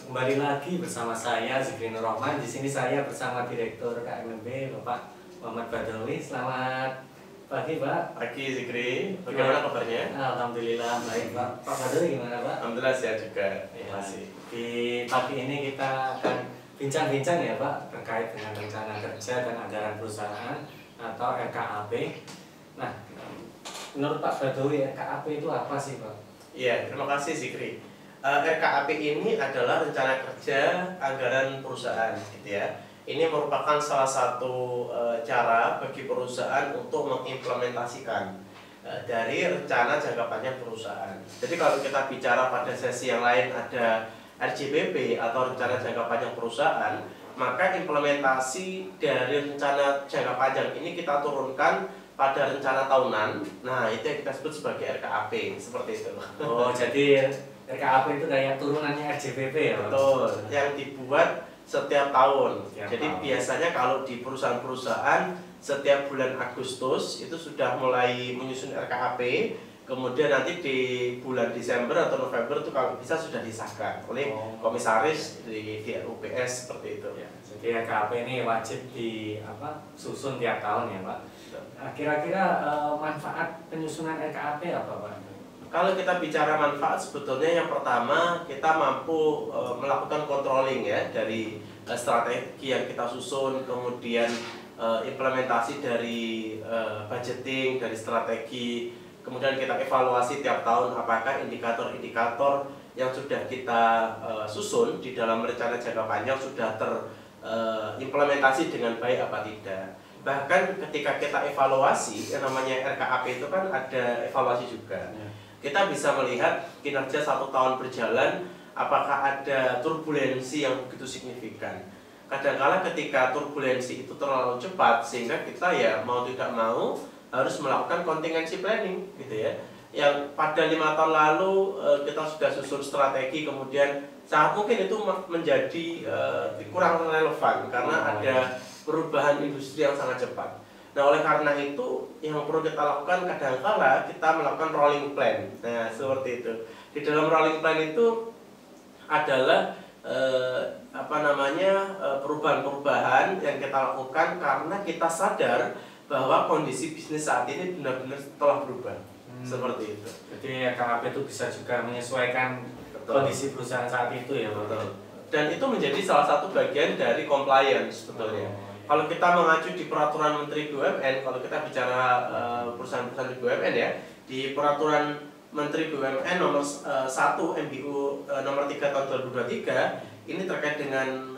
Kembali lagi bersama saya Zikri Nur Rahman. Di sini saya bersama Direktur KMMB Bapak Muhammad Badawi. Selamat pagi Pak. Pagi Zikri, bagaimana kabarnya? Alhamdulillah baik Pak. Pak Badawi gimana Pak? Alhamdulillah sehat juga. Terima kasih. Di pagi ini kita akan bincang-bincang ya Pak terkait dengan rencana kerja dan anggaran perusahaan atau RKAP. Nah, menurut Pak Badawi RKAP itu apa sih Pak? Iya, terima kasih Zikri. RKAP ini adalah rencana kerja anggaran perusahaan, gitu ya. Ini merupakan salah satu cara bagi perusahaan untuk mengimplementasikan dari rencana jangka panjang perusahaan. Jadi kalau kita bicara pada sesi yang lain ada RJBP atau rencana jangka panjang perusahaan, maka implementasi dari rencana jangka panjang ini kita turunkan pada rencana tahunan. Nah, itu yang kita sebut sebagai RKAP, seperti itu. Oh, jadi RKAP itu kayak turunannya RJBP ya Pak? Betul, yang dibuat setiap tahun. Jadi tahun. biasanya kalau di perusahaan-perusahaan setiap bulan Agustus itu sudah mulai menyusun RKAP, kemudian nanti di bulan Desember atau November itu kalau bisa sudah disahkan oleh komisaris di UPS seperti itu. Ya, jadi RKAP ini wajib susun tiap tahun ya Pak. Nah, kira-kira manfaat penyusunan RKAP apa Pak? Kalau kita bicara manfaat, sebetulnya yang pertama kita mampu melakukan controlling ya dari strategi yang kita susun, kemudian implementasi dari budgeting, dari strategi, kemudian kita evaluasi tiap tahun apakah indikator-indikator yang sudah kita susun di dalam rencana jangka panjang sudah terimplementasi dengan baik apa tidak. Bahkan ketika kita evaluasi, yang namanya RKAP itu kan ada evaluasi juga. Kita bisa melihat kinerja 1 tahun berjalan, apakah ada turbulensi yang begitu signifikan. Kadang-kala ketika turbulensi itu terlalu cepat, sehingga kita ya mau tidak mau harus melakukan contingency planning, gitu ya. Yang pada 5 tahun lalu kita sudah susun strategi, kemudian sangat mungkin itu menjadi kurang relevan karena ada perubahan industri yang sangat cepat. Nah, oleh karena itu yang perlu kita lakukan kadang-kala kita melakukan rolling plan. Nah, seperti itu. Di dalam rolling plan itu adalah perubahan-perubahan yang kita lakukan karena kita sadar bahwa kondisi bisnis saat ini benar-benar telah berubah. Seperti itu. Jadi RKAP itu bisa juga menyesuaikan kondisi perusahaan saat itu ya Pak. Dan itu menjadi salah satu bagian dari compliance sebetulnya. Kalau kita mengacu di peraturan Menteri BUMN, kalau kita bicara perusahaan-perusahaan BUMN ya, di peraturan Menteri BUMN nomor 1 MBU nomor 3 tahun 2023 ini terkait dengan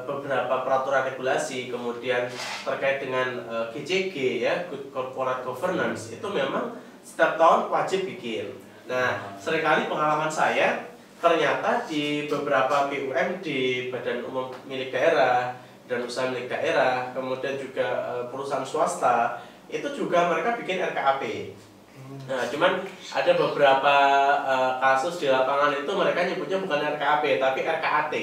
beberapa peraturan regulasi, kemudian terkait dengan GCG ya, Good Corporate Governance, itu memang setiap tahun wajib bikin. Nah, seringkali pengalaman saya ternyata di beberapa BUMD, di Badan Umum Milik Daerah dan usaha milik daerah, kemudian juga perusahaan swasta, itu juga mereka bikin RKAP. Nah, cuman ada beberapa kasus di lapangan itu mereka nyebutnya bukan RKAP tapi RKAT.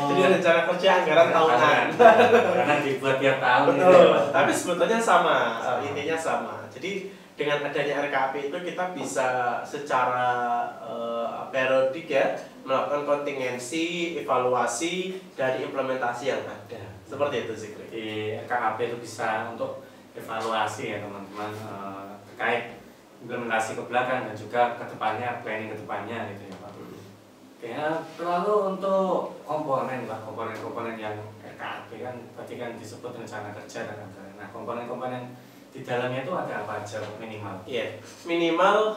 Jadi rencana kerja anggaran tahunan. Karena dibuat tiap tahun. Betul. Tapi sebetulnya sama, intinya sama. Jadi dengan adanya RKAP itu kita bisa secara periodik ya melakukan kontingensi, evaluasi dari implementasi yang ada. Seperti itu sih. Di RKAP itu bisa untuk evaluasi ya teman-teman terkait implementasi ke belakang dan juga ke depannya, planning ke depannya gitu ya Pak. Oke, lalu untuk komponen Pak, komponen-komponen yang RKAP kan berarti kan disebut rencana kerja dan anggaran. Nah, komponen-komponen di dalamnya itu ada apa aja minimal? Iya, minimal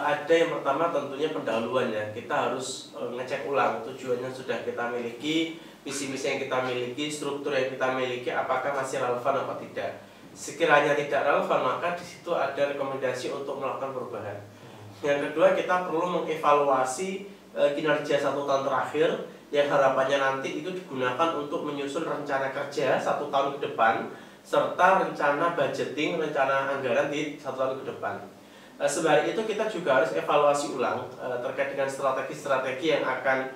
ada yang pertama tentunya pendahuluan ya. Kita harus ngecek ulang tujuannya sudah kita miliki, misi-misi yang kita miliki, struktur yang kita miliki, apakah masih relevan atau tidak. Sekiranya tidak relevan, maka di situ ada rekomendasi untuk melakukan perubahan. Yang kedua, kita perlu mengevaluasi kinerja 1 tahun terakhir yang harapannya nanti itu digunakan untuk menyusun rencana kerja 1 tahun ke depan, serta rencana budgeting, rencana anggaran di 1 tahun ke depan. Sebalik itu kita juga harus evaluasi ulang terkait dengan strategi-strategi yang akan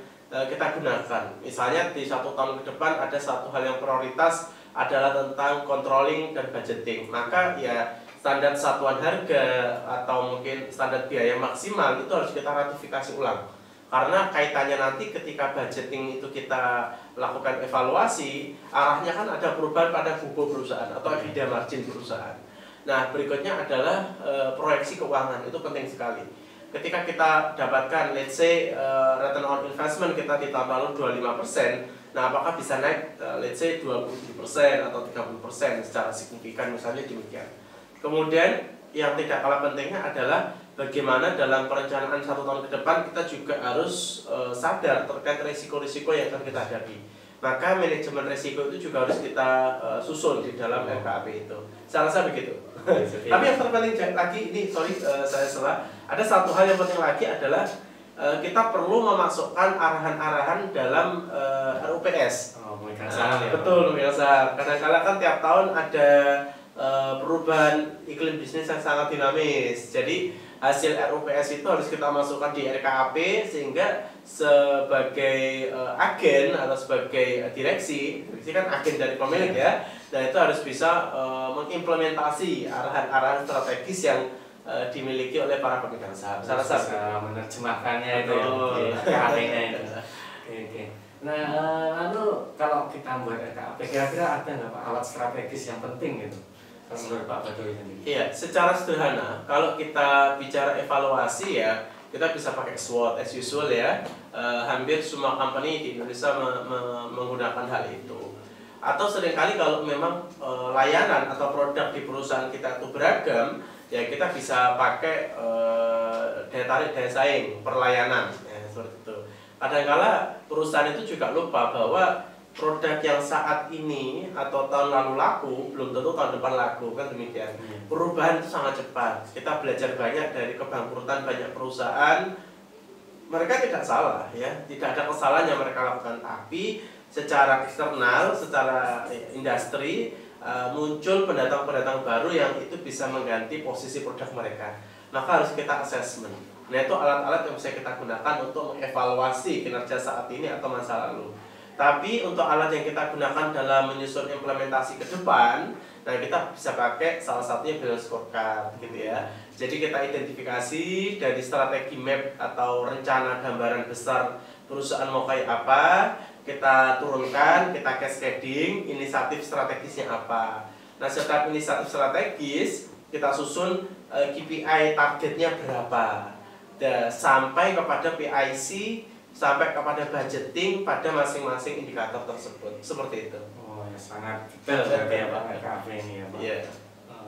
kita gunakan. Misalnya di 1 tahun ke depan ada satu hal yang prioritas adalah tentang controlling dan budgeting. Maka ya standar satuan harga atau mungkin standar biaya maksimal itu harus kita ratifikasi ulang. Karena kaitannya nanti ketika budgeting itu kita lakukan evaluasi, arahnya kan ada perubahan pada buku perusahaan atau EBITDA margin perusahaan. Nah, berikutnya adalah proyeksi keuangan, itu penting sekali. Ketika kita dapatkan, let's say, return on investment kita di tahun lalu 25%, nah apakah bisa naik, let's say, 27% atau 30% secara signifikan, misalnya demikian. Kemudian, yang tidak kalah pentingnya adalah bagaimana dalam perencanaan 1 tahun ke depan kita juga harus sadar terkait risiko-risiko yang akan kita hadapi. Maka manajemen risiko itu juga harus kita susun di dalam RKAP itu. Saya rasa begitu. Tapi yang terpenting lagi ini, saya salah. Ada satu hal yang penting lagi adalah kita perlu memasukkan arahan-arahan dalam RUPS. Pemegang saham ya. Betul, pemegang saham. Kadang-kadang kan tiap tahun ada perubahan iklim bisnis yang sangat dinamis. Jadi hasil RUPS itu harus kita masukkan di RKAP sehingga sebagai agen atau sebagai direksi kan agen dari pemilik ya. Dan itu harus bisa mengimplementasi arahan-arahan strategis yang dimiliki oleh para pemegang saham. Salah satu menerjemahkannya itu RKAP-nya itu. Oke. Nah, lalu kalau kita buat RKAP, kira-kira ada nggak Pak alat strategis yang penting gitu? Menurut Pak Badowi sendiri? Iya, secara sederhana, kalau kita bicara evaluasi ya, kita bisa pakai SWOT as usual ya. Hampir semua company di Indonesia menggunakan hal itu. Atau seringkali kalau memang layanan atau produk di perusahaan kita itu beragam, ya kita bisa pakai daya tarik daya saing perlayanan, ya, seperti itu. Kadang-kala perusahaan itu juga lupa bahwa produk yang saat ini atau tahun lalu laku belum tentu tahun depan laku, kan demikian. Perubahan itu sangat cepat. Kita belajar banyak dari kebangkrutan banyak perusahaan. Mereka tidak salah ya, tidak ada kesalahan yang mereka lakukan, tapi secara eksternal, secara industri muncul pendatang-pendatang baru yang itu bisa mengganti posisi produk mereka. Maka harus kita assessment. Nah, itu alat-alat yang bisa kita gunakan untuk mengevaluasi kinerja saat ini atau masa lalu. Tapi untuk alat yang kita gunakan dalam menyusun implementasi ke depan, nah kita bisa pakai salah satunya balance scorecard gitu ya. Jadi kita identifikasi dari strategi map atau rencana gambaran besar perusahaan mau kayak apa, kita turunkan, kita cascading, inisiatif strategisnya apa. Nah, setiap inisiatif strategis kita susun KPI targetnya berapa, sampai kepada PIC, sampai kepada budgeting pada masing-masing indikator tersebut, seperti itu. Oh ya, sangat detail berarti ya Pak RKAP ini ya Pak. Yeah.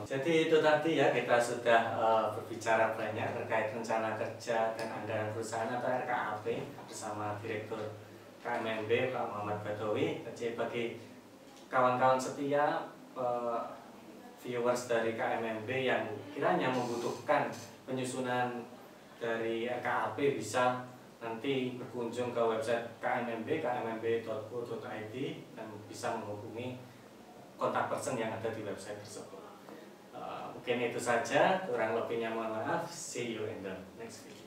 Jadi itu tadi ya, kita sudah berbicara banyak terkait rencana kerja dan anggaran perusahaan atau RKAP bersama Direktur KMMB Pak Muhammad Badowi. Jadi bagi kawan-kawan setia viewers dari KMMB yang kiranya membutuhkan penyusunan dari RKAP, bisa nanti berkunjung ke website KMMB, kmmb.co.id, dan bisa menghubungi kontak person yang ada di website tersebut. Mungkin itu saja, kurang lebihnya mohon maaf. See you in the next video.